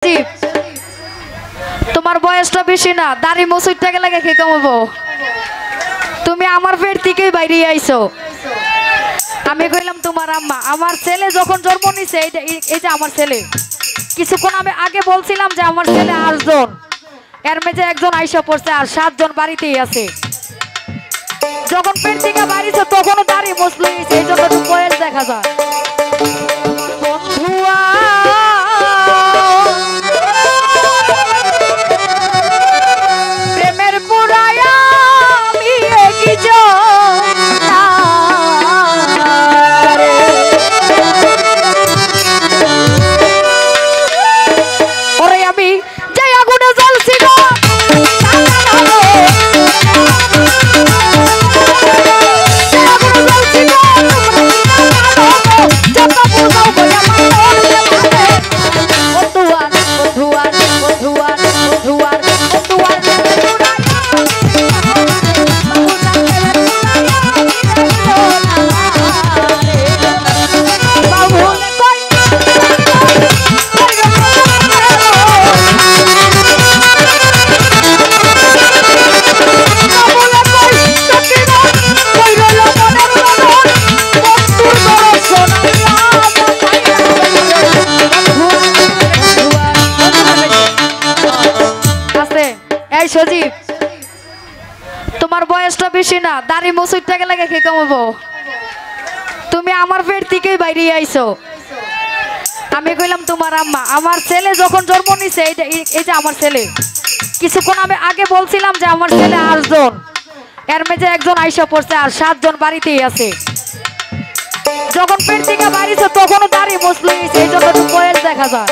সজীব তোমার বয়সটা বেশি না, দাড়ি মুছুইতে গেলে কে কমাবো? তুমি আমার পেট থেকেই বাইরে আইছো। আমি কইলাম তোমার আম্মা, আমার ছেলে যখন জন্ম নিছে এই যে আমার ছেলে, কিছুক্ষণ আমি আগে বলছিলাম যে আমার ছেলে 8 জন, এর মেঝে একজন আইসা পড়ছে আর 7 জন বাড়িতেই আছে। যখন পেট থেকে বাড়িছে তখনও দাড়ি মুছলো, এই জন্য তো বয়স দেখা যায়। প্রেমের পুরায়া আমি এগিয়ে ওরে আমি যাই আগুনে জ্বলছি গো, সজীব তোমার বয়সটা বেশি না, দাড়ি মুছুইতে গেলে কে কমাবো? তুমি আমার পেট থেকেই বাইরে আইছো। আমি কইলাম তোমার আম্মা, আমার ছেলে যখন জন্ম নিছে এই যে আমার ছেলে, কিছুক্ষণ আমি আগে বলছিলাম যে আমার ছেলে 8 জন, এর মেঝে একজন আইসা পড়ছে আর 7 জন বাড়িতেই আছে। যখন পেট থেকে বাড়িছে তখনও দাড়ি মুছলো, এই জন্য তো বয়স দেখা যায়।